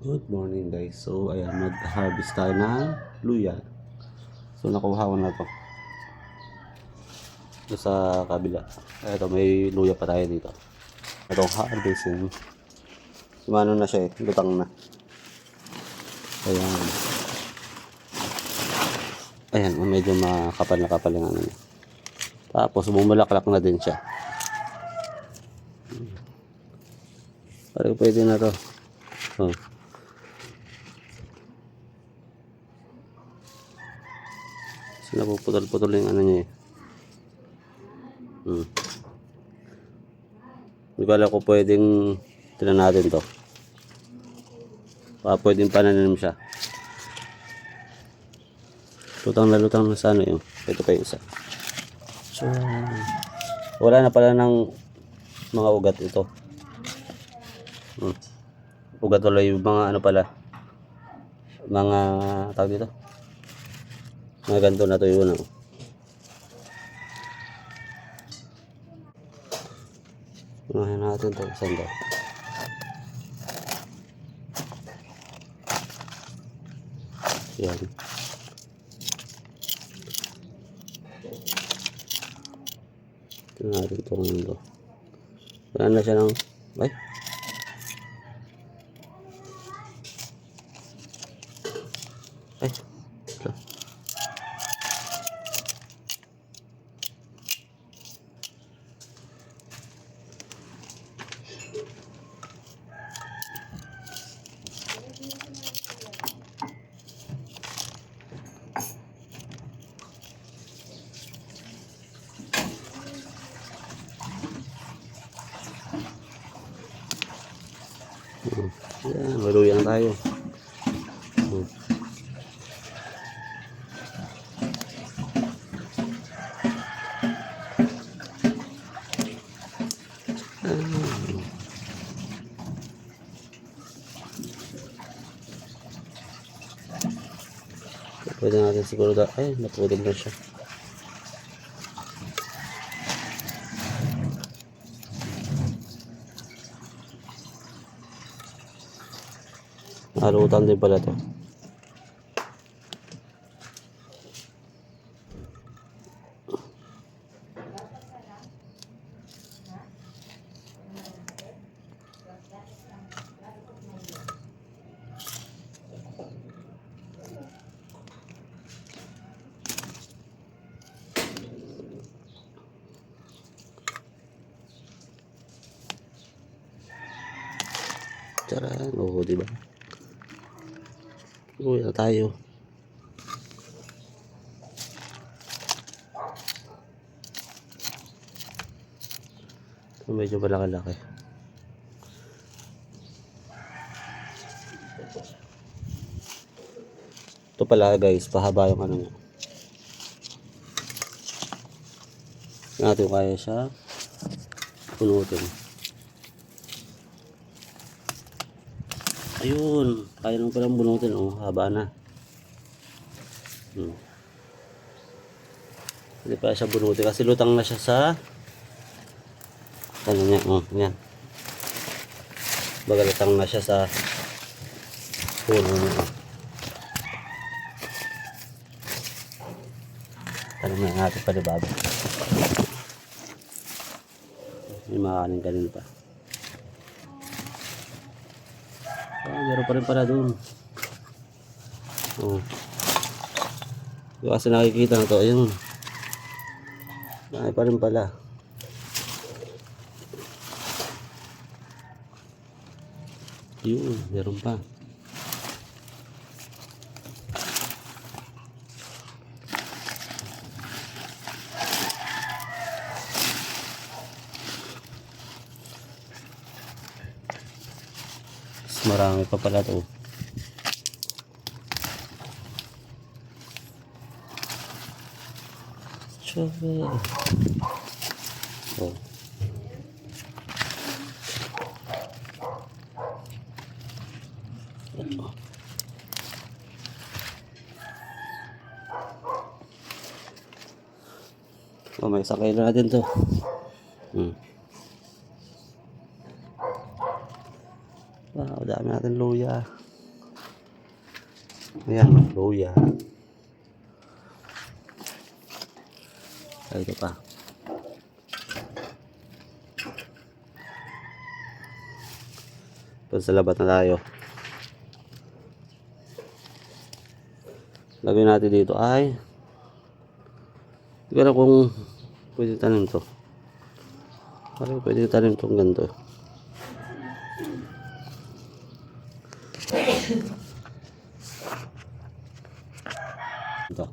Good morning guys. So ayan, mag-harvest tayo ng luya. So nakuha ko na to. Ito sa kabila. Ito may luya pa tayo dito. Itong harvest yun. Sumano na siya eh. Lutang na. Ayan. Ayan, medyo makapal na kapal yung ano niya. Tapos bumulaklak na din siya. Parang pwede na to. Oh. Napuputol-putol yung ano niya eh. Hindi pala ko pwedeng tinan natin to. Pwedeng pananim siya. Lutang na sa ano yun. Ito pa yung isa. So, wala na pala ng mga ugat ito. Ugat wala yung mga ano pala. Mga tawag dito. Mga ganito na to yun. Unahin natin ito. Sanda. Yan. Ito natin ito ngayon. Wala na siya ng... Ay! Ay! Ito. Yan, maluyan tayo. Pwede natin siguro ay, naputol na siya. Halutan din pala to. Tara, oo, diba? Uwi na tayo. Medyo malaki-laki. Ito pala guys, pahaba yung ano niya. Natin kaya siya punutin. Ayun, kaya nang palang bunutin. Oh, haba na. Hindi pa siya bunutin kasi lutang na siya sa ano niya. Yan. Baga lutang na siya sa puno niya. Tanong na natin pa di baba. May makakanin kanina pa. Meron pa rin pala doon. Kasi nakikita na to. Ayun. Ay pa rin pala. Yun. Meron pa. Marami pa pala to. Oh. Oh, may sakay na natin to. Wow, dami natin luya. Ayan, luya. Ay, ito pa. Pagsalabat na tayo. Lagyan natin dito ay hindi ko alam kung pwede tanim to. Parang pwede tanim itong ganito. Ito.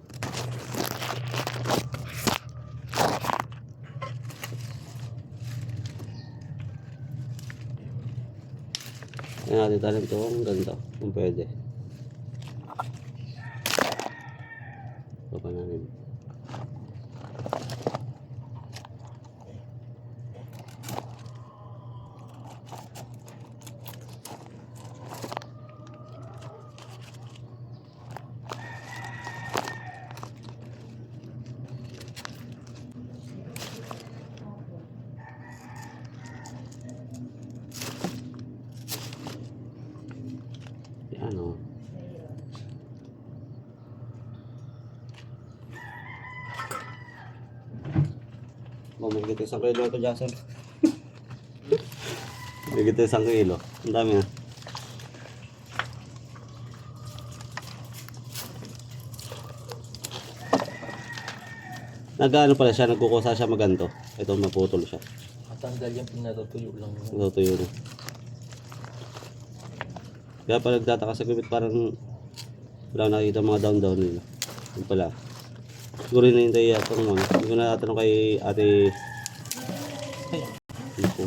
Ayan natin tanim itong ganito. Kung pwede. Ito pa namin. Yan o. May gito 1 kilo ito, Jason. May gito 1 kilo. Ang dami na. Nag-ano pala siya, nagkukusa siya maganto. Ito maputol siya. Matanggal yung pinatutuyo lang. Natutuyo na. Kaya pala nagtataka sa gumit parang wala nakikita mga down nila. Yung pala. Siguro hinihintay yata ng mga. Hindi ko na natanong kay ate. Ito.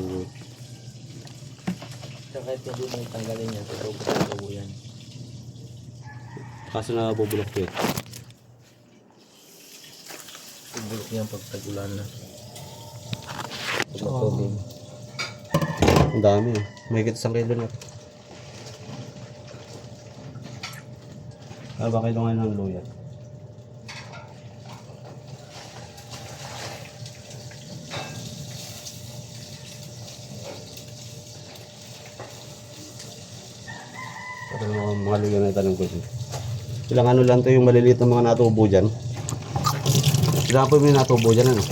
Kaya kahit hindi mo tanggalin yan, tutubo yan. Kaso na bubulok ko eh. Tubulok yan pag tagulan na. Pag matubig. Ang dami eh. May higit 1 kilo na. Ano ba kayo ngayon ng luya? Ito mga luya na itanong ko siya. Ilang ano lang to yung maliliit na mga natubo dyan. Ilang po yung natubo dyan ano?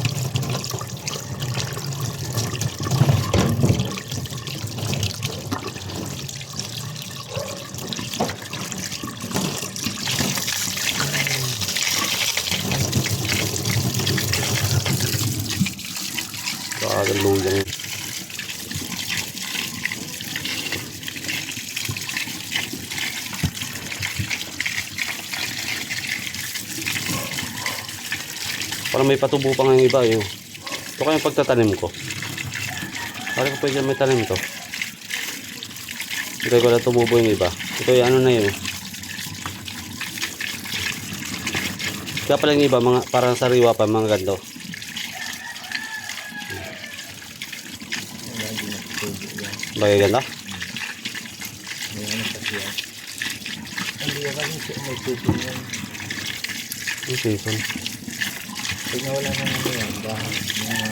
Ang luya niya. Parang may patubo pa nga yung iba eh. Ito kayong pagtatanim ko. Parang pwede may tanim to. Hindi ko na tumubo yung iba. Ito yung ano na yun. Kaya pala yung iba, mga, parang sariwa pa mga ganito. Bagay ganda? May ano pa siya. Hindi ka kasi may season yan. Yung season. Pag nawala na ano yan, dahil mga